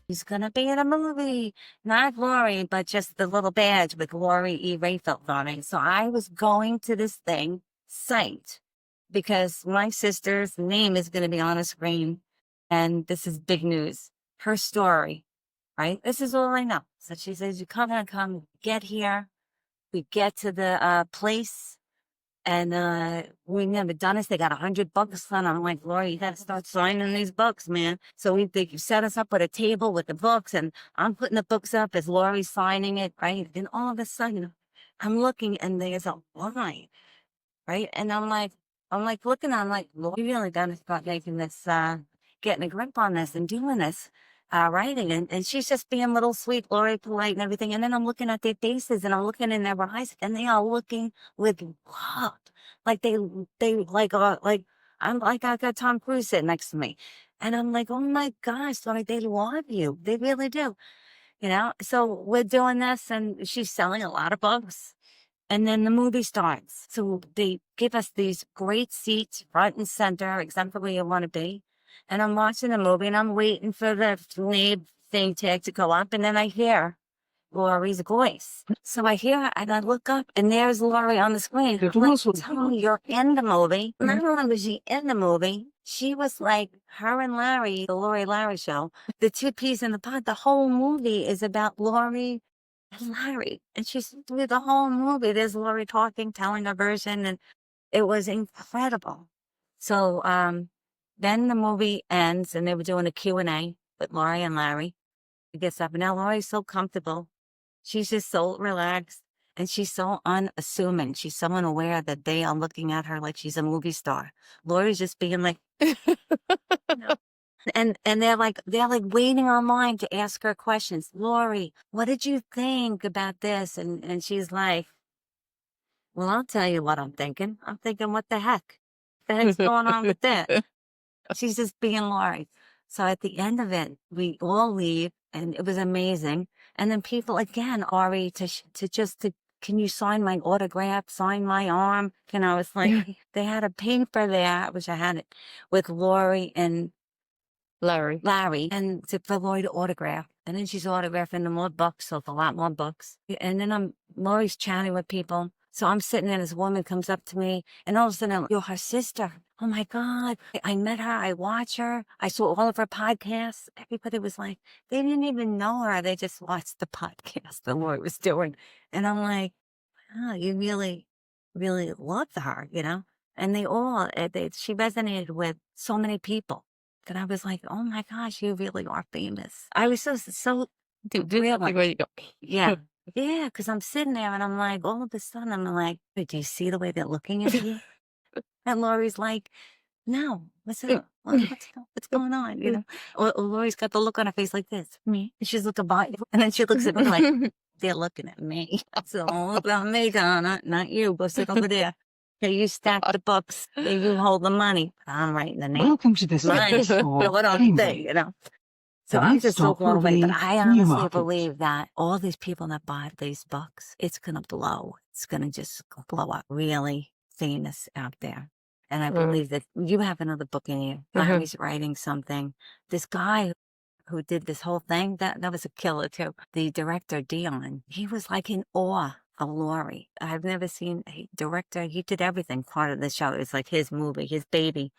He's gonna be in a movie, not Lori, but just the little badge with Lori E. Rayfeld on it. So I was going to this thing psyched because my sister's name is gonna be on a screen, and this is big news. Her story, right? This is all I know. So she says, "You come, get here." We get to the place. And we never done this. They got $100 on. I'm like, Lori, you gotta start signing these books, man. So they set us up at a table with the books, and I'm putting the books up as Lori's signing it, right? And all of a sudden, I'm looking, and there's a line, right? And I'm like looking, I'm like, Lori, you really gotta start making this, getting a grip on this and doing this. Writing, and she's just being little sweet, Lori, polite and everything. And then I'm looking at their faces, and I'm looking in their eyes, and they are looking with love. Like they like I'm like, I got Tom Cruise sitting next to me. And I'm like, oh my gosh, like they love you. They really do. So we're doing this, and she's selling a lot of books. And then the movie starts. So they give us these great seats, front and center, exactly where you want to be. And I'm watching the movie, and I'm waiting for the name thing tag to go up, and then I hear Lori's voice. So I hear her, and I look up, and there's Lori on the screen. I'm like, tell me you're in the movie. Not only was she in the movie, she was like her and Larry, the Lori Larry show, the two peas in the pod. The whole movie is about Lori and Larry. And she's through the whole movie. There's Lori talking, telling her version, and it was incredible. So, then the movie ends, and they were doing a Q&A with Lori and Larry. He gets up, and now Lori's so comfortable. She's just so relaxed, and she's so unassuming. She's so unaware that they are looking at her like she's a movie star. Lori's just being like, and they're like waiting online to ask her questions. Lori, what did you think about this? And she's like, well, I'll tell you what I'm thinking. I'm thinking, what the heck? The heck's going on with that? She's just being Lori. So at the end of it, we all leave, and it was amazing. And then people again, Ari, can you sign my autograph, sign my arm? And I was like, they had a paper there, which I had it with Lori and Larry, and for Lori to autograph. And then she's autographing the more books, so it's a lot more books. And then Lori's chatting with people. So I'm sitting there, this woman comes up to me, and all of a sudden, you're her sister. Oh my God. I met her. I watch her. I saw all of her podcasts. Everybody was like, they didn't even know her. They just watched the podcast that Lori was doing. And I'm like, oh, you really, really loved her, And she resonated with so many people that I was like, oh my gosh, you really are famous. I was so real. Yeah. Yeah, because I'm sitting there, and I'm like, all of a sudden, I'm like, do you see the way they're looking at you? And Lori's like, no, what's going on? Or Lori's got the look on her face like this. Me. And she's looking by, and then she looks at me like, they're looking at me. So look about me, Donna, not you. Go sit over there. Okay, you stack the books. You hold the money. I'm writing the name. Welcome to this Mine. What don't they, So I just so blown away, but I honestly believe that all these people that bought these books, it's going to blow. It's going to just blow up, really famous out there. And I believe that you have another book in you. Larry's writing something. This guy who did this whole thing, that was a killer too. The director, Dion, he was like in awe of Lori. I've never seen a director, he did everything part of the show. It was like his movie, his baby.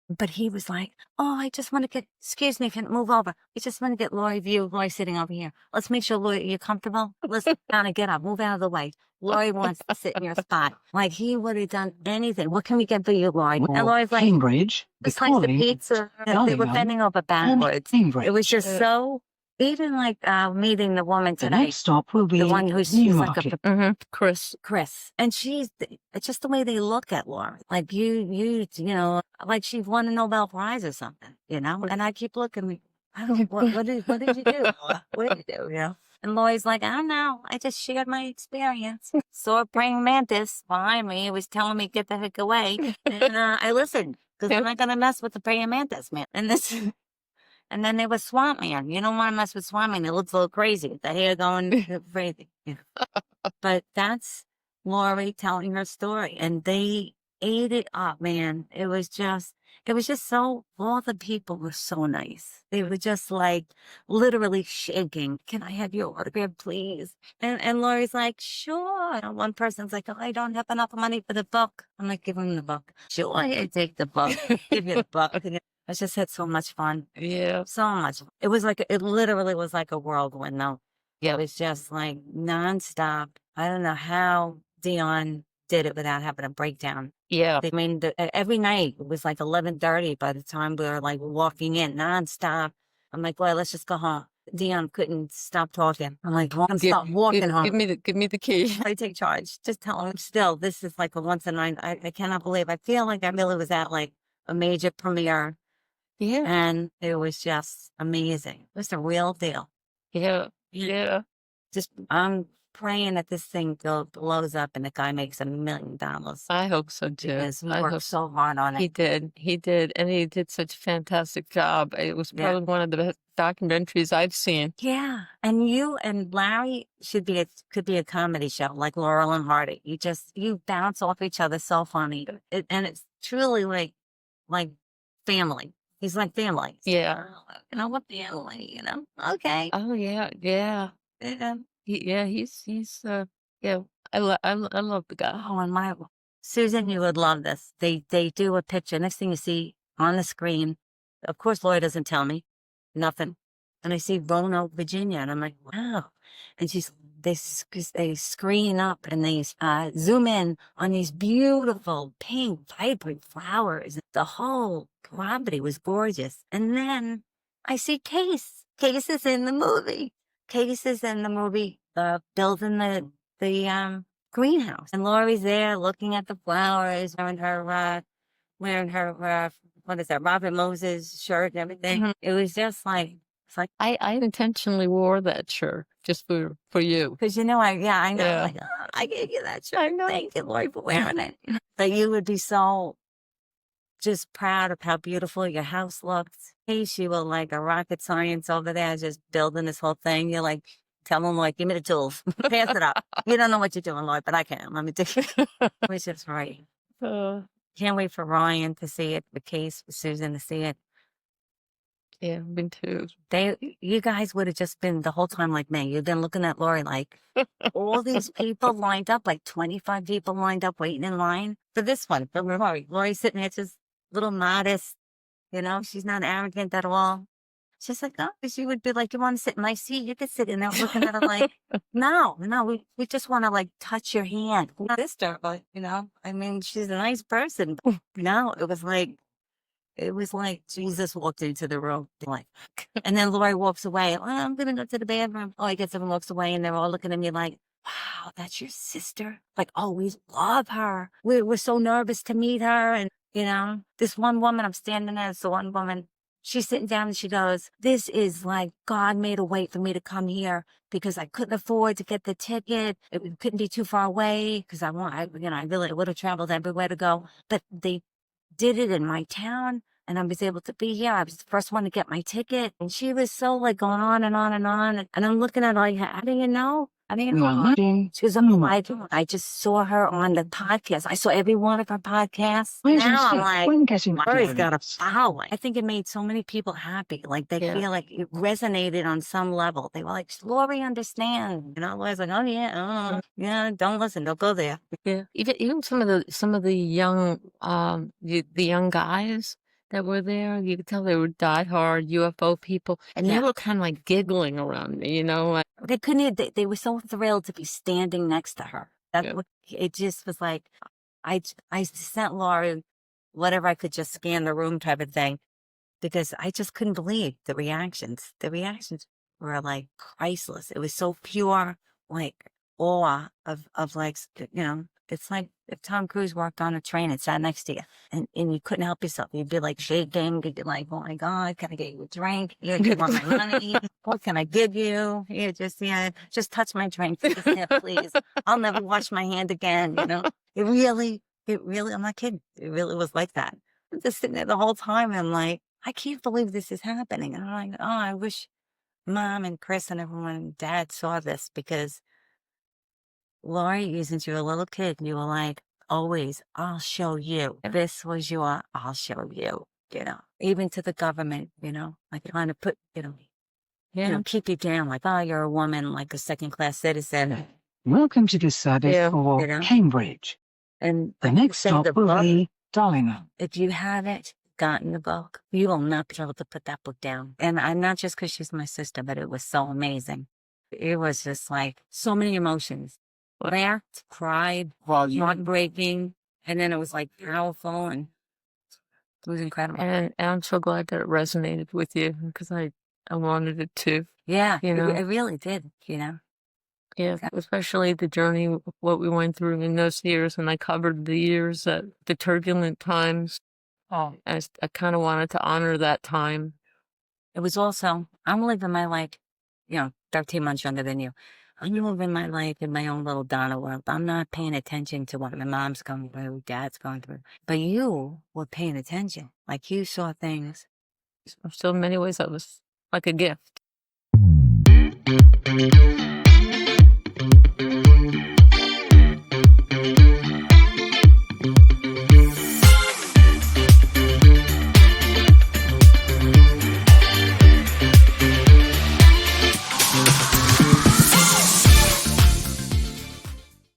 But he was like, oh, I just want to get, excuse me, can move over. I just want to get Lori view, Lori sitting over here. Let's make sure, Lori, you're comfortable. Let's down and get up, move out of the way. Lori wants to sit in your spot. Like he would have done anything. What can we get for you, Lori? And Lori's like, Cambridge, it's like the pizza. They were bending over backwards. It was just so, even like meeting the woman The today. next stop will be The one who's she's like Newmarket. Chris. And it's just the way they look at Lori. Like you know, like she won a Nobel Prize or something, And I keep looking, I don't know, what did you do? What did you do, And Lori's like, I don't know. I just shared my experience. Saw a praying mantis behind me. It was telling me, get the heck away. And I listened because I'm not going to mess with the praying mantis, man. And this, and then there was Swamp Man. You don't want to mess with Swamp Man. It looks a little crazy. The hair going crazy. Yeah. But that's Lori telling her story. And they ate it up, man. It was just so, all the people were so nice. They were just like literally shaking. Can I have your autograph, please? And Lori's like, sure. And one person's like, oh, I don't have enough money for the book. I'm like, give him the book. Sure, I take the book. Give you the book. I just had so much fun. Yeah. So much. It was like, it literally was like a whirlwind, though. Yeah. It was just like nonstop. I don't know how Dion did it without having a breakdown. Yeah. I mean, every night it was like 11:30 by the time we were like walking in nonstop. I'm like, well, let's just go home. Dion couldn't stop talking. I'm like, well, stop walking home. Give me the key. I take charge. Just tell him still, this is like a once in a night. I cannot believe. I feel like I really was at like a major premiere. Yeah. And it was just amazing. It was the real deal. Yeah. Yeah. Just, I'm praying that this thing blows up and the guy makes $1 million. I hope so too. Because he worked so hard on it. He did. And he did such a fantastic job. It was probably one of the best documentaries I've seen. Yeah. And you and Larry could be a comedy show like Laurel and Hardy. You bounce off each other so funny. And it's truly like family. He's like family. Yeah. You know what family, you know? Okay. Oh yeah. Yeah. Yeah. He's yeah. I love the guy. Oh, and Susan, you would love this. They do a picture. Next thing you see on the screen, of course, Lori doesn't tell me nothing. And I see Roanoke, Virginia, and I'm like, wow. And they screen up and they zoom in on these beautiful pink, vibrant flowers. The whole property was gorgeous. And then I see Case. Case is in the movie. Case is in the movie, building the greenhouse. And Lori's there looking at the flowers, wearing her what is that, Robert Moses shirt and everything. Mm-hmm. It was just like, it's like I intentionally wore that shirt just for you. Because I know. Yeah. Like, oh, I gave you that shirt. I know. Thank you, Lori, for wearing it. But you would be so just proud of how beautiful your house looked. Hey, she was like a rocket science over there, just building this whole thing. You're like, tell them, like, give me the tools. Pass it up. You don't know what you're doing, Lord, but I can. Let me do it. Which is right. Can't wait for Ryan to see it, the Case, for Susan to see it. Yeah, me too. You guys would have just been the whole time like me. You've been looking at Lori like all these people lined up, like 25 people lined up waiting in line for this one. For Lori. Lori's sitting there just little modest, she's not arrogant at all. She's like, oh, she would be like, you want to sit in my seat? You could sit in there looking at her like, no, we just want to like touch your hand. Sister, but I mean, she's a nice person. No, it was like Jesus walked into the room. Like, and then Lori walks away. Oh, I'm going to go to the bathroom. Oh, I guess everyone walks away and they're all looking at me like, wow, that's your sister? Like, oh, we love her. We're so nervous to meet her. And, this one woman, I'm standing there, it's the one woman, she's sitting down and she goes, this is like God made a way for me to come here because I couldn't afford to get the ticket. It couldn't be too far away because I really would have traveled everywhere to go. But they did it in my town and I was able to be here. I was the first one to get my ticket. And she was so like going on and on and on. And I'm looking at her like, how do you know? I mean, she was I just saw her on the podcast. I saw every one of her podcasts. Now I'm like, Lori's got a following. I think it made so many people happy. Like they feel like it resonated on some level. They were like, Lori understands. Lori's like, oh yeah, don't listen, don't go there. Yeah, even some of the young the young guys that were there, you could tell they were diehard UFO people, and they were kind of like giggling around me, like, they couldn't. They were so thrilled to be standing next to her. It just was like, I sent Lori whatever I could, just scan the room type of thing, because I just couldn't believe the reactions. The reactions were like priceless. It was so pure, like awe of like, it's like if Tom Cruise walked on a train and sat next to you and you couldn't help yourself. You'd be like shaking. You'd be like, oh my God, can I get you a drink? You want my money? What can I give you? Just touch my drink, please. I'll never wash my hand again. It really, I'm not kidding. It really was like that. I'm just sitting there the whole time. And I'm like, I can't believe this is happening. And I'm like, oh, I wish Mom and Chris and everyone and Dad saw this, because Lori, since you were a little kid, you were like, always, I'll show you. This was your, I'll show you, even to the government, like trying to put, keep you down, like, oh, you're a woman, like a second-class citizen. Welcome to the service for Cambridge. And The next stop will be Darlingham. If you haven't gotten the book, you will not be able to put that book down. And I'm not just because she's my sister, but it was so amazing. It was just like so many emotions. Laughed, cried, heartbreaking, and then it was like powerful, and it was incredible. And I'm so glad that it resonated with you, because I wanted it to. Yeah, it really did, Yeah, especially the journey, what we went through in those years, and I covered the years, the turbulent times. I kind of wanted to honor that time. It was also, I'm living my life, 13 months younger than you. I'm living my life in my own little Donna world. I'm not paying attention to what my mom's going through, Dad's going through. But you were paying attention. Like, you saw things. So in many ways, that was like a gift.